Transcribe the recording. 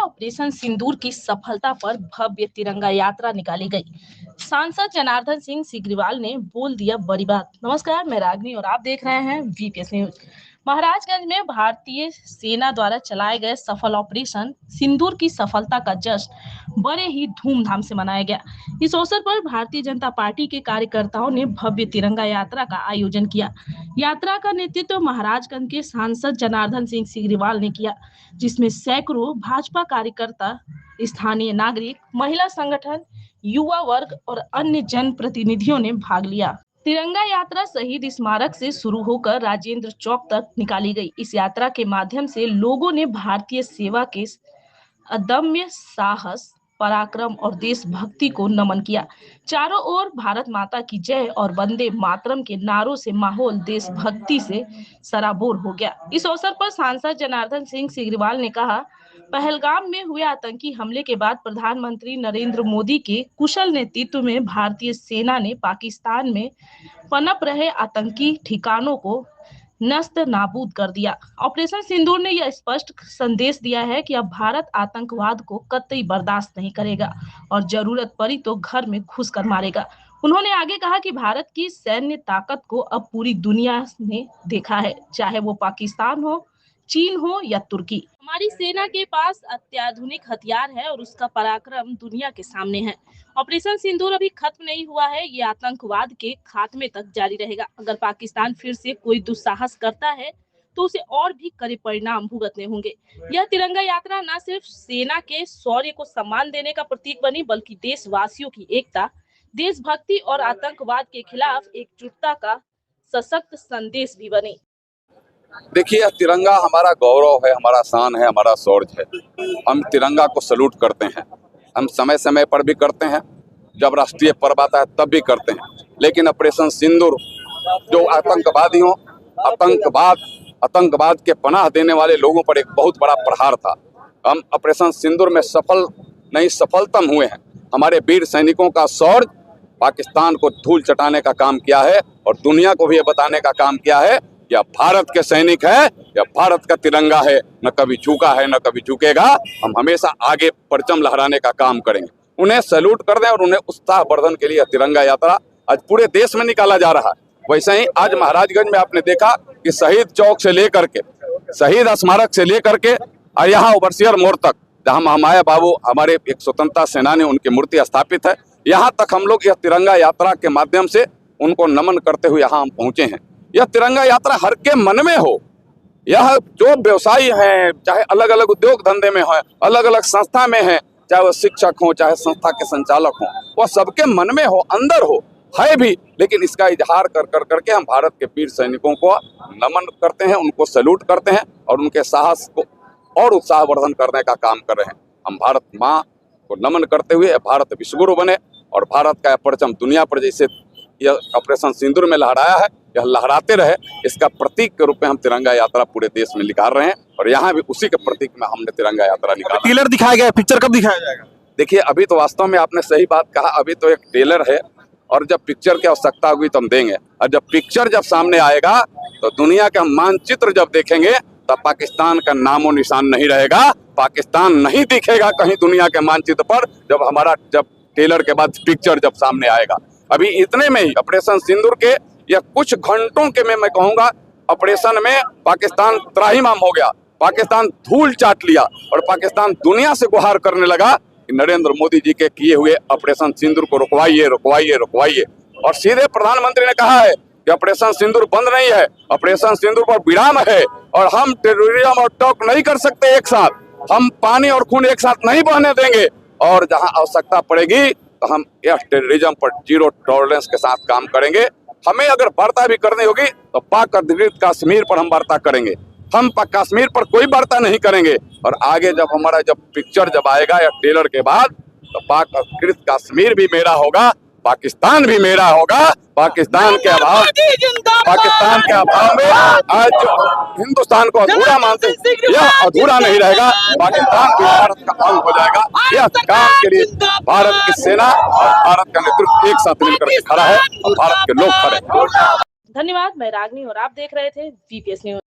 Operation सिंदूर की सफलता पर भव्य तिरंगा यात्रा निकाली गई। सांसद जनार्दन सिंह सिग्रीवाल ने बोल दिया बड़ी बात। नमस्कार, मैं रागनी और आप देख रहे हैं वीपीएस न्यूज। महाराजगंज में भारतीय सेना द्वारा चलाए गए सफल ऑपरेशन सिंदूर की सफलता का जश्न बड़े ही धूमधाम से मनाया गया। इस अवसर पर भारतीय जनता पार्टी के कार्यकर्ताओं ने भव्य तिरंगा यात्रा का आयोजन किया। यात्रा का नेतृत्व महाराजगंज के सांसद जनार्दन सिंह सिग्रीवाल ने किया, जिसमें सैकड़ों भाजपा कार्यकर्ता, स्थानीय नागरिक, महिला संगठन, युवा वर्ग और अन्य जनप्रतिनिधियों ने भाग लिया। तिरंगा यात्रा शहीद स्मारक से शुरू होकर राजेंद्र चौक तक निकाली गई। इस यात्रा के माध्यम से लोगों ने भारतीय सेवा के अदम्य साहस, पराक्रम और देशभक्ति को नमन किया। चारों ओर भारत माता की जय और वंदे मातरम के नारों से माहौल देशभक्ति से सराबोर हो गया। इस अवसर पर सांसद जनार्दन सिंह सिग्रीवाल ने कहा, पहलगाम में हुए आतंकी हमले के बाद प्रधानमंत्री नरेंद्र मोदी के कुशल नेतृत्व में भारतीय सेना ने पाकिस्तान में पनप रहे आतंकी ठिकानों को नष्ट नाबूद कर दिया। ऑपरेशन सिंदूर ने यह स्पष्ट संदेश दिया है कि अब भारत आतंकवाद को कतई बर्दाश्त नहीं करेगा और जरूरत पड़ी तो घर में घुसकर मारेगा। उन्होंने आगे कहा कि भारत की सैन्य ताकत को अब पूरी दुनिया ने देखा है, चाहे वो पाकिस्तान हो, चीन हो या तुर्की। हमारी सेना के पास अत्याधुनिक हथियार है और उसका पराक्रम दुनिया के सामने है। ऑपरेशन सिंदूर अभी खत्म नहीं हुआ है, ये आतंकवाद के खात्मे तक जारी रहेगा। अगर पाकिस्तान फिर से कोई दुस्साहस करता है तो उसे और भी कड़े परिणाम भुगतने होंगे। यह तिरंगा यात्रा न सिर्फ सेना के शौर्य को सम्मान देने का प्रतीक बनी, बल्कि देशवासियों की एकता, देशभक्ति और आतंकवाद के खिलाफ एकजुटता का सशक्त संदेश भी बनी। देखिए, तिरंगा हमारा गौरव है, हमारा शान है, हमारा शौर्य है। हम तिरंगा को सलूट करते हैं। हम समय समय पर भी करते हैं, जब राष्ट्रीय पर्व आता है तब भी करते हैं। लेकिन ऑपरेशन सिंदूर जो आतंकवादियों, आतंकवाद के पनाह देने वाले लोगों पर एक बहुत बड़ा प्रहार था। हम ऑपरेशन सिंदूर में सफलतम हुए हैं। हमारे वीर सैनिकों का शौर्य पाकिस्तान को धूल चटाने का काम किया है और दुनिया को भी ये बताने का काम किया है या भारत के सैनिक है, या भारत का तिरंगा है, न कभी झुका है न कभी झुकेगा। हम हमेशा आगे परचम लहराने का काम करेंगे। उन्हें सैल्यूट कर दें और उन्हें उत्साहवर्धन के लिए तिरंगा यात्रा आज पूरे देश में निकाला जा रहा है। वैसे ही आज महाराजगंज में आपने देखा कि शहीद चौक से लेकर के, शहीद स्मारक से लेकर के और यहाँ ओवरसियर मोड़ तक, जहाँ महामाया बाबू हमारे एक स्वतंत्रता सेनानी, उनकी मूर्ति स्थापित है, यहाँ तक हम लोग यह तिरंगा यात्रा के माध्यम से उनको नमन करते हुए यहाँ हम पहुंचे हैं। यह तिरंगा यात्रा हर के मन में हो। यह जो व्यवसायी हैं, चाहे अलग अलग उद्योग धंधे में हो, अलग अलग संस्था में हैं, चाहे वो शिक्षक हो, चाहे संस्था के संचालक हो, वह सबके मन में हो, अंदर हो, है भी। लेकिन इसका इजहार कर करके हम भारत के वीर सैनिकों को नमन करते हैं, उनको सैल्यूट करते हैं और उनके साहस को और उत्साहवर्धन करने का काम कर रहे हैं। हम भारत माँ को नमन करते हुए भारत विश्वगुरु बने और भारत का परचम दुनिया पर जैसे यह ऑपरेशन सिंदूर में लहराया है, यह लहराते रहे। इसका प्रतीक के रूप में हम तिरंगा यात्रा पूरे देश में निकाल रहे हैं और यहाँ भी उसी के प्रतीक में हमने तिरंगा यात्रा निकाला। ट्रेलर दिखाया गया, पिक्चर कब दिखाया जाएगा? देखिए, अभी तो वास्तव में आपने सही बात कहा, अभी तो एक ट्रेलर है और जब पिक्चर की आवश्यकता होगी तो हम देंगे। और जब पिक्चर जब सामने आएगा तो दुनिया का मानचित्र जब देखेंगे तब पाकिस्तान का नामो निशान नहीं रहेगा। पाकिस्तान नहीं दिखेगा कहीं दुनिया के मानचित्र पर जब ट्रेलर के बाद पिक्चर जब सामने आएगा। अभी इतने में ही ऑपरेशन सिंदूर के या कुछ घंटों के में मैं कहूंगा ऑपरेशन में पाकिस्तान त्राहिमाम हो गया, पाकिस्तान धूल चाट लिया और पाकिस्तान दुनिया से गुहार करने लगा कि नरेंद्र मोदी जी के किए हुए ऑपरेशन सिंदूर को रुकवाइए, रुकवाइए, रुकवाइए। और सीधे प्रधानमंत्री ने कहा है कि ऑपरेशन सिंदूर बंद नहीं है, ऑपरेशन सिंदूर पर विराम है और हम टेररिज्म और टॉक नहीं कर सकते एक साथ। हम पानी और खून एक साथ नहीं बहने देंगे और जहां आवश्यकता पड़ेगी तो हम यह टेररिज्म पर जीरो टॉलरेंस के साथ काम करेंगे। हमें अगर वार्ता भी करनी होगी तो पाक अधिकृत कश्मीर पर हम वार्ता करेंगे। हम कश्मीर पर कोई वार्ता नहीं करेंगे। और आगे जब पिक्चर जब आएगा या ट्रेलर के बाद तो पाक अधिकृत कश्मीर भी मेरा होगा, पाकिस्तान भी मेरा होगा। पाकिस्तान के अभाव में आज हिंदुस्तान को अधूरा मानते, यह अधूरा नहीं रहेगा। पाकिस्तान भी भारत का अंग हो जाएगा। यह काम के लिए भारत की सेना और भारत का नेतृत्व एक साथ मिलकर के खड़ा है और भारत के लोग खड़े हैं। धन्यवाद। मैं रागनी और आप देख रहे थे वीपीएस न्यूज।